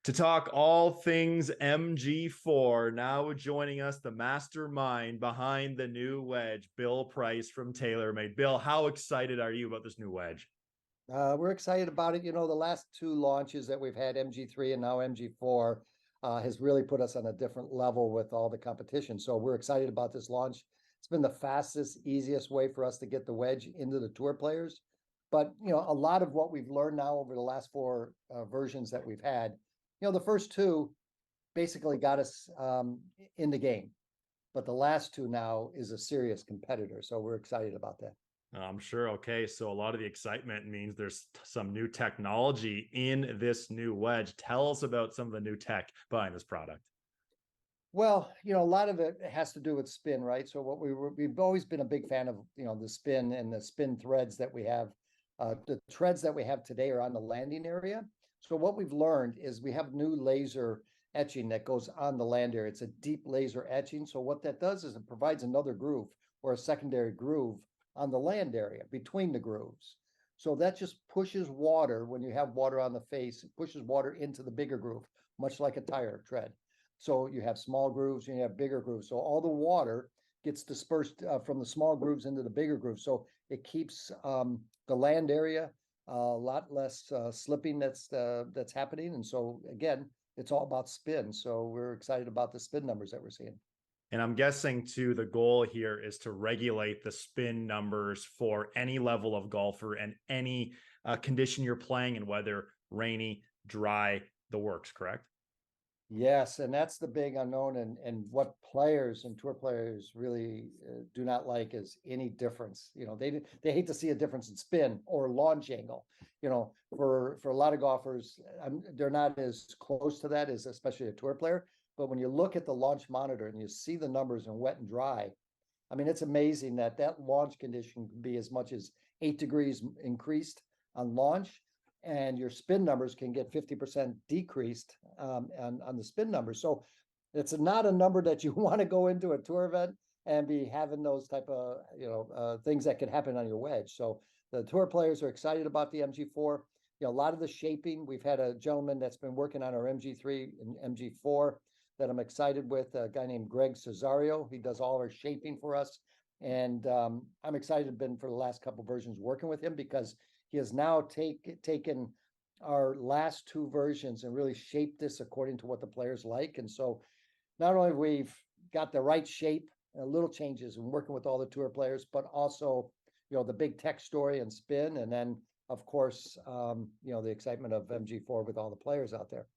To talk all things MG4, now joining us, the mastermind behind the new wedge, Bill Price from Taylormade. Bill, how excited are you about this new wedge? We're excited about it. The last two launches that we've had, MG3 and now MG4, has really put us on a different level with all the competition. So we're excited about this launch. It's been the fastest, easiest way for us to get the wedge into the tour players. But, a lot of what we've learned now over the last four versions that we've had, the first two basically got us in the game. But the last two now is a serious competitor. So we're excited about that. I'm sure. Okay, so a lot of the excitement means there's some new technology in this new wedge. Tell us about some of the new tech behind this product. Well, a lot of it has to do with spin, right? So we've always been a big fan of, the spin and the spin threads that we have. The threads that we have today are on the landing area. So what we've learned is we have new laser etching that goes on the land area. It's a deep laser etching. So what that does is it provides another groove or a secondary groove on the land area between the grooves. So that just pushes water. When you have water on the face, it pushes water into the bigger groove, much like a tire tread. So you have small grooves and you have bigger grooves. So all the water gets dispersed from the small grooves into the bigger grooves. So it keeps the land area a lot less slipping that's happening. And so again, it's all about spin. So we're excited about the spin numbers that we're seeing. And I'm guessing too, the goal here is to regulate the spin numbers for any level of golfer and any condition you're playing in, whether rainy, dry, the works, correct? Yes, and that's the big unknown, and what players and tour players really do not like is any difference. They hate to see a difference in spin or launch angle. For a lot of golfers, they're not as close to that as especially a tour player. But when you look at the launch monitor and you see the numbers in wet and dry, I mean, it's amazing that launch condition can be as much as 8 degrees increased on launch, and your spin numbers can get 50% decreased on the spin numbers. So it's not a number that you want to go into a tour event and be having those type of things that could happen on your wedge. So the tour players are excited about the MG4. A lot of the shaping. We've had a gentleman that's been working on our MG3 and MG4 that I'm excited with, a guy named Greg Cesario. He does all our shaping for us. And I'm excited to have been for the last couple versions working with him because he has now taken our last two versions and really shaped this according to what the players like. And so not only we've got the right shape, little changes and working with all the tour players, but also, the big tech story and spin. And then, of course, the excitement of MG4 with all the players out there.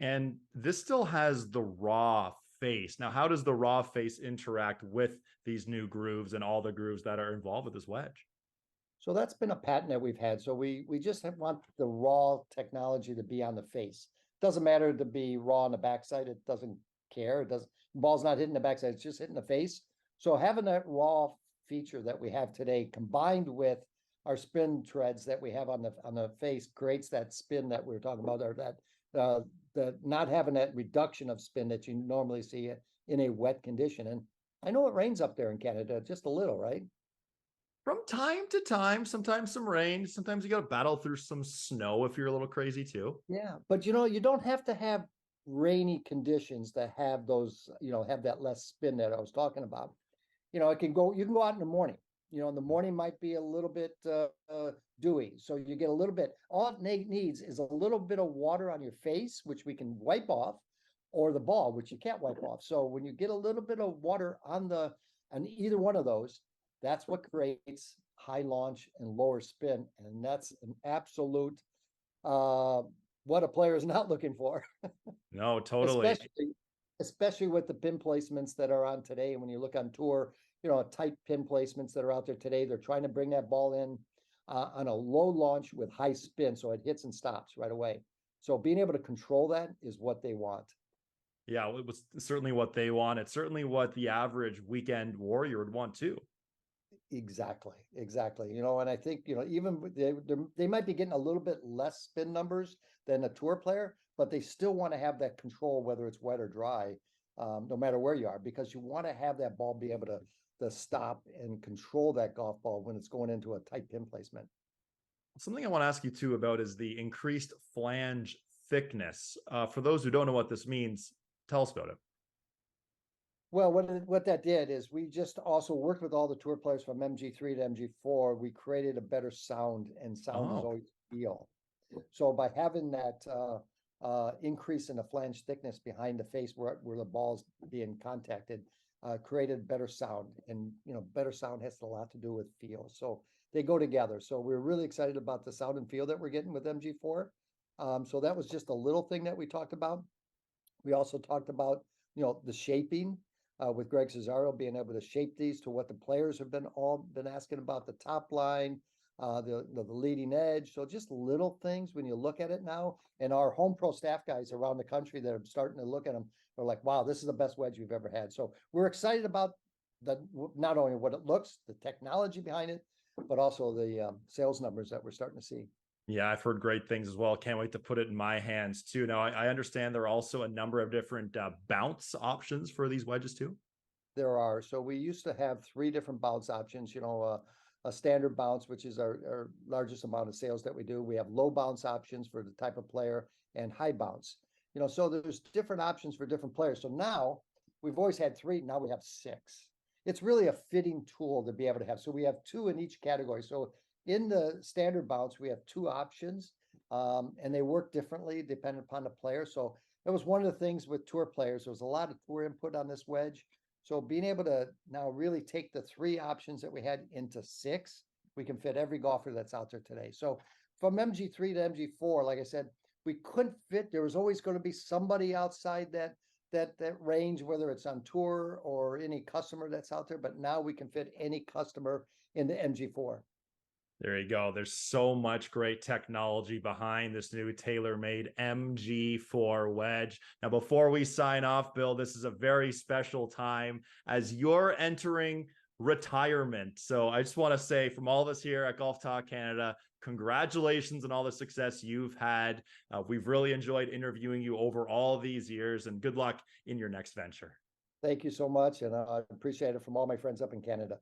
And this still has the raw face. Now, how does the raw face interact with these new grooves and all the grooves that are involved with this wedge? So that's been a patent that we've had. So we just want the raw technology to be on the face. Doesn't matter to be raw on the backside. It doesn't care. Ball's not hitting the backside. It's just hitting the face. So having that raw feature that we have today combined with our spin treads that we have on the face creates that spin that we were talking about, or that not having that reduction of spin that you normally see in a wet condition. And I know it rains up there in Canada, just a little, right? From time to time, sometimes some rain, sometimes you got to battle through some snow if you're a little crazy too. Yeah, but you don't have to have rainy conditions to have those, have that less spin that I was talking about. You can go out in the morning. In the morning might be a little bit dewy, so you get a little bit. All it needs is a little bit of water on your face, which we can wipe off, or the ball, which you can't wipe off. So when you get a little bit of water on either one of those, that's what creates high launch and lower spin, and that's an absolute what a player is not looking for. No, totally. Especially with the pin placements that are on today. When you look on tour, tight pin placements that are out there today, they're trying to bring that ball in on a low launch with high spin, so it hits and stops right away. So being able to control that is what they want. Yeah, it was certainly what they want. It's certainly what the average weekend warrior would want too. Exactly. And I think, even they might be getting a little bit less spin numbers than a tour player, but they still want to have that control, whether it's wet or dry, no matter where you are, because you want to have that ball be able to stop and control that golf ball when it's going into a tight pin placement. Something I want to ask you too about is the increased flange thickness. For those who don't know what this means, tell us about it. Well, what that did is we just also worked with all the tour players from MG3 to MG4. We created a better sound, and sound is Oh, always feel. So by having that increase in the flange thickness behind the face where the ball's being contacted, created better sound. And better sound has a lot to do with feel. So they go together. So we're really excited about the sound and feel that we're getting with MG4. So that was just a little thing that we talked about. We also talked about the shaping. With Greg Cesario being able to shape these to what the players have been asking about, the top line, the leading edge. So just little things when you look at it now, and our home pro staff guys around the country that are starting to look at them are like, wow, this is the best wedge we've ever had. So we're excited about not only what it looks, the technology behind it, but also the sales numbers that we're starting to see. yeah, I've heard great things as well. Can't wait to put it in my hands too. Now, I understand there are also a number of different bounce options for these wedges too. There are. So we used to have 3 different bounce options, a standard bounce, which is our largest amount of sales that we do. We have low bounce options for the type of player, and high bounce. So there's different options for different players. So now we've always had 3, now we have 6. It's really a fitting tool to be able to have. So we have 2 in each category. So in the standard bounce, we have 2 options, and they work differently depending upon the player. So that was one of the things with tour players. There was a lot of tour input on this wedge. So being able to now really take the 3 options that we had into 6, we can fit every golfer that's out there today. So from MG3 to MG4, like I said, we couldn't fit. There was always going to be somebody outside that range, whether it's on tour or any customer that's out there. But now we can fit any customer in the MG4. There you go. There's so much great technology behind this new Taylormade MG4 wedge. Now, before we sign off, Bill, this is a very special time as you're entering retirement. So I just want to say from all of us here at Golf Talk Canada, congratulations on all the success you've had. We've really enjoyed interviewing you over all these years, and good luck in your next venture. Thank you so much. And I appreciate it from all my friends up in Canada.